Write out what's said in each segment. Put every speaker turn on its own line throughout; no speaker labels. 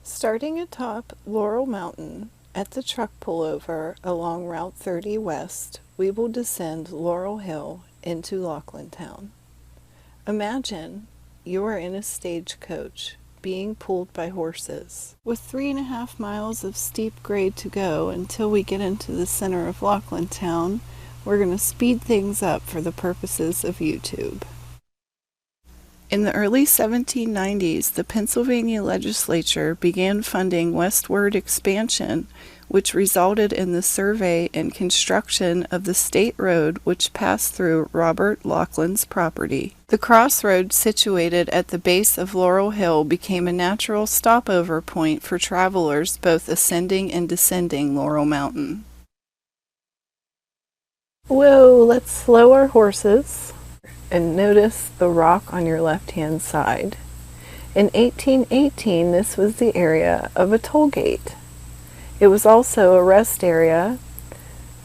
Starting atop Laurel Mountain at the truck pullover along Route 30 West, we will descend Laurel Hill into Laughlintown. Imagine you are in a stagecoach being pulled by horses. With 3.5 miles of steep grade to go until we get into the center of Laughlintown, we're going to speed things up for the purposes of YouTube. In the early 1790s, the Pennsylvania legislature began funding westward expansion, which resulted in the survey and construction of the state road which passed through Robert Laughlin's property. The crossroad situated at the base of Laurel Hill became a natural stopover point for travelers both ascending and descending Laurel Mountain. Whoa, let's slow our horses and notice the rock on your left-hand side. In 1818, this was the area of a toll gate. It was also a rest area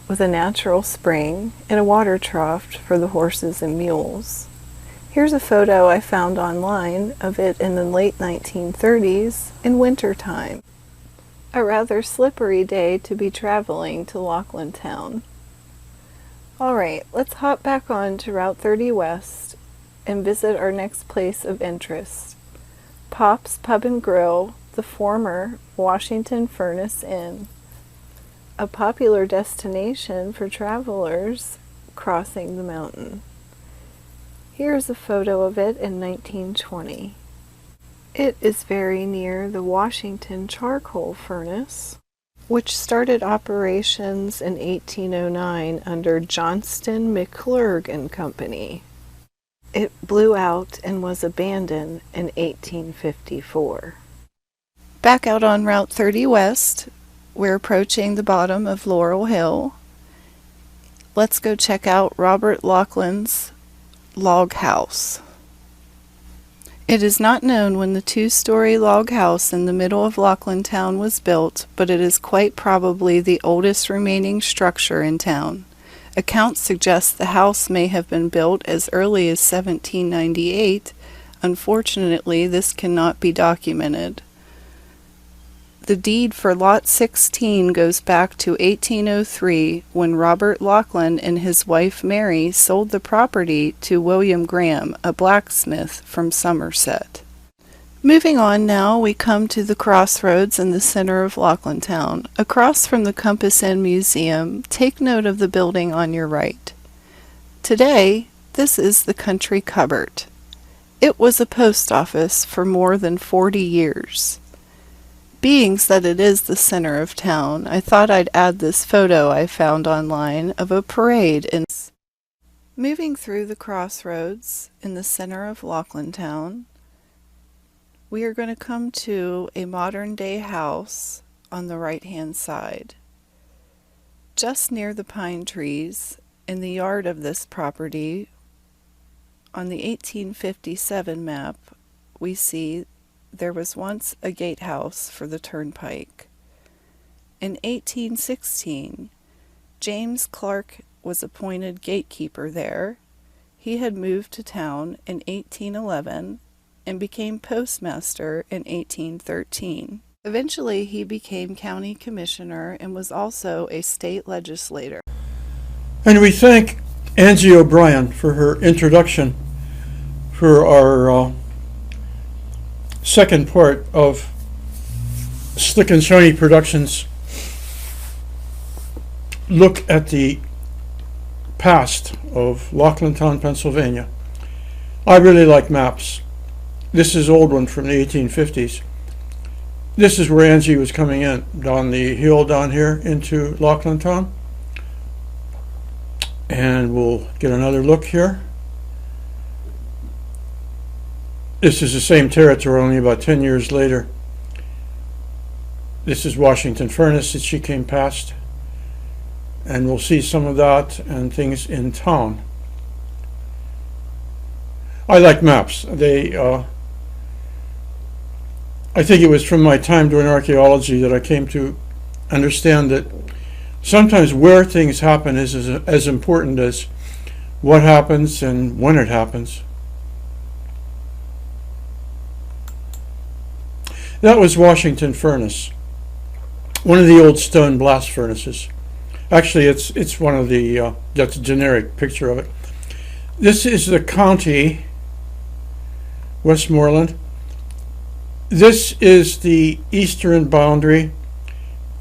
with a natural spring and a water trough for the horses and mules. Here's a photo I found online of it in the late 1930s in wintertime. A rather slippery day to be traveling to Laughlintown. Alright, let's hop back on to Route 30 West and visit our next place of interest. Pop's Pub and Grill, the former Washington Furnace Inn, a popular destination for travelers crossing the mountain. Here's a photo of it in 1920. It is very near the Washington charcoal furnace, which started operations in 1809 under Johnston, McClurg and Company. It blew out and was abandoned in 1854. Back out on Route 30 West, we're approaching the bottom of Laurel Hill. Let's go check out Robert Laughlin's log house. It is not known when the 2-story log house in the middle of Laughlintown was built, but it is quite probably the oldest remaining structure in town. Accounts suggest the house may have been built as early as 1798. Unfortunately, this cannot be documented. The deed for Lot 16 goes back to 1803 when Robert Laughlin and his wife Mary sold the property to William Graham, a blacksmith from Somerset. Moving on now, we come to the crossroads in the center of Laughlintown. Across from the Compass Inn Museum, take note of the building on your right. Today, this is the Country Cupboard. It was a post office for more than 40 years. Being that it is the center of town, I thought I'd add this photo I found online of a parade in. Moving through the crossroads in the center of Laughlintown, we are going to come to a modern-day house on the right-hand side. Just near the pine trees, in the yard of this property, on the 1857 map, we see there was once a gatehouse for the turnpike. In 1816, James Clark was appointed gatekeeper there. He had moved to town in 1811 and became postmaster in 1813. Eventually, he became county commissioner and was also a state legislator.
And we thank Angie O'Brien for her introduction for our second part of Slick and Shiny Productions look at the past of Laughlintown, Pennsylvania. I really like maps. This is an old one from the 1850s. This is where Angie was coming in, down the hill down here into Laughlintown. And we'll get another look here. This is the same territory, only about 10 years later. This is Washington Furnace that she came past. And we'll see some of that and things in town. I like maps. I think it was from my time doing archaeology that I came to understand that sometimes where things happen is as important as what happens and when it happens. That was Washington Furnace, one of the old stone blast furnaces. Actually, it's one of the, that's a generic picture of it. This is the county, Westmoreland. This is the eastern boundary.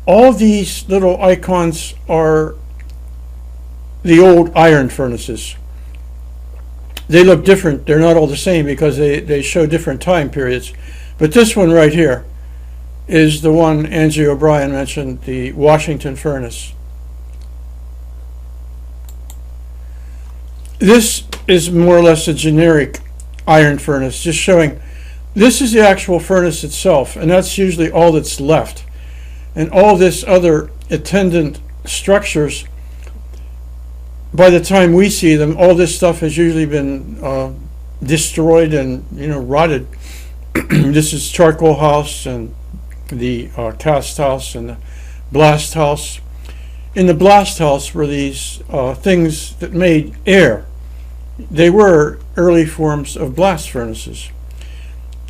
All these little icons are the old iron furnaces. They look different. They're not all the same because they show different time periods. But this one right here is the one Angie O'Brien mentioned, the Washington Furnace. This is more or less a generic iron furnace, just showing this is the actual furnace itself, and that's usually all that's left. And all this other attendant structures, by the time we see them, all this stuff has usually been destroyed and rotted. This is charcoal house and the cast house and the blast house. In the blast house were these things that made air. They were early forms of blast furnaces.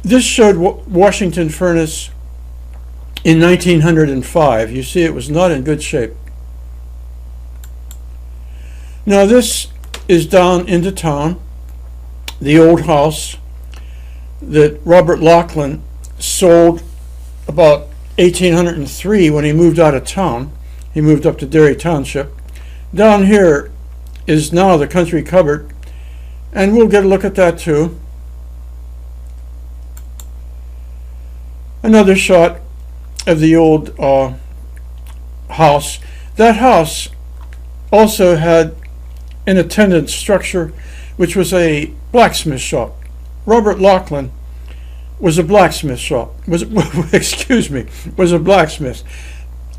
This showed Washington Furnace in 1905. You see, it was not in good shape. Now this is down into town, the old house that Robert Laughlin sold about 1803 when he moved out of town. He moved up to Derry Township. Down here is now the country cupboard, and we'll get a look at that too. Another shot of the old house. That house also had an attendant structure which was a blacksmith shop. Robert Laughlin was a blacksmith shop. Was a blacksmith.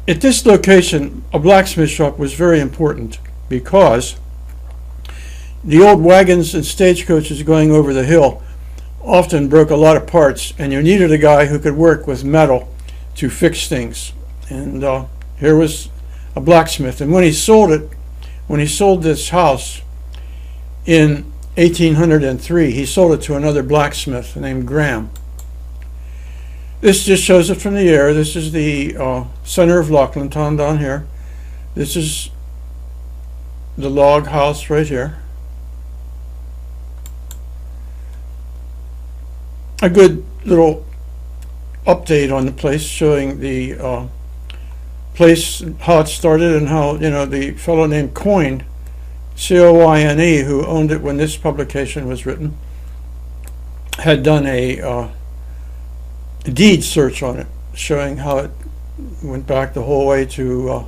At this location, a blacksmith shop was very important because the old wagons and stagecoaches going over the hill often broke a lot of parts, and you needed a guy who could work with metal to fix things. And here was a blacksmith. And when he sold this house in 1803, he sold it to another blacksmith named Graham. This just shows it from the air. This is the center of Laughlintown down here. This is the log house right here. A good little update on the place, showing the place, how it started, and how the fellow named Coyne, C-O-Y-N-E, who owned it when this publication was written, had done a deed search on it, showing how it went back the whole way to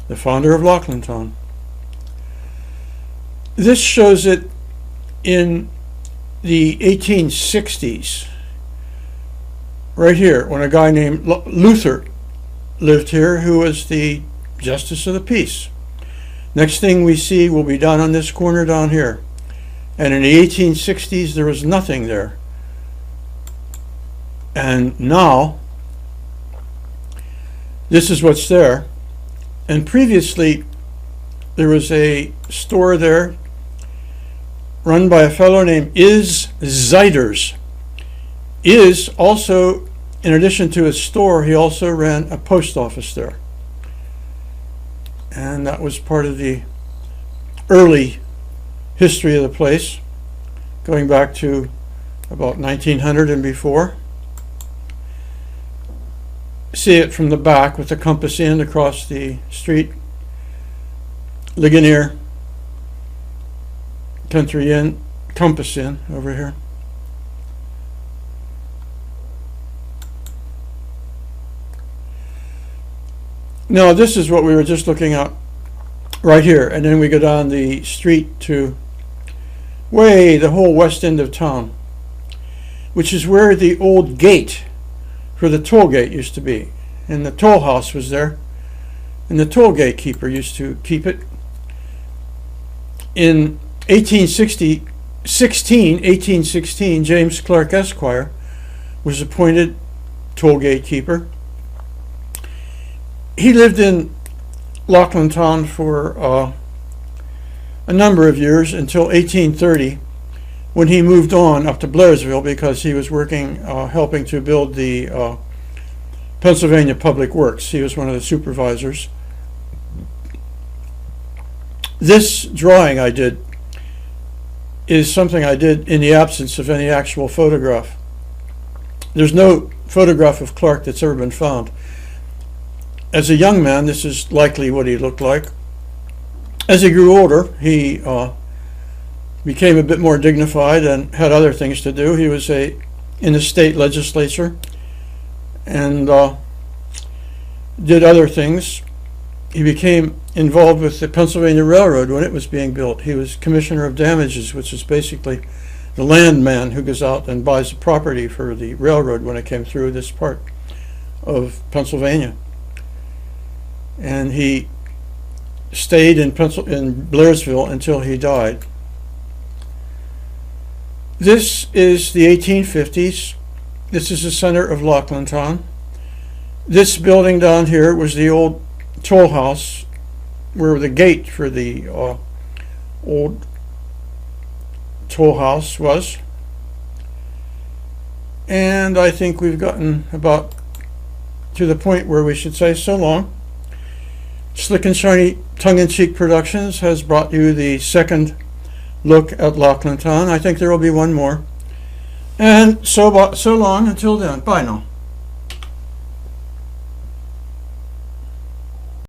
the founder of Laughlintown. This shows it in the 1860s, right here, when a guy named Luther lived here, who was the Justice of the Peace. Next thing we see will be down on this corner down here. And in the 1860s, there was nothing there. And now, this is what's there. And previously, there was a store there run by a fellow named Is Zeiders. Is also, in addition to his store, he also ran a post office there. And that was part of the early history of the place, going back to about 1900 and before. See it from the back with the Compass Inn across the street. Ligonier Country Inn, Compass Inn over here. Now this is what we were just looking at right here, and then we go down the street to the whole west end of town, which is where the old gate for the toll gate used to be, and the toll house was there, and the toll gate keeper used to keep it. In 1816, James Clark Esquire was appointed toll gate keeper. He lived in Laughlintown for a number of years until 1830, when he moved on up to Blairsville because he was working, helping to build the Pennsylvania Public Works. He was one of the supervisors. This drawing I did is something I did in the absence of any actual photograph. There's no photograph of Clark that's ever been found. As a young man, this is likely what he looked like. As he grew older, he became a bit more dignified and had other things to do. He was in the state legislature and did other things. He became involved with the Pennsylvania Railroad when it was being built. He was Commissioner of Damages, which is basically the landman who goes out and buys the property for the railroad when it came through this part of Pennsylvania. And he stayed in Blairsville until he died. This is the 1850s. This is the center of Laughlintown. This building down here was the old toll house where the gate for the old toll house was. And I think we've gotten about to the point where we should say so long. Slick and Shiny Tongue-in-Cheek Productions has brought you the second look at Laughlintown. I think there will be one more. And so long until then. Bye now.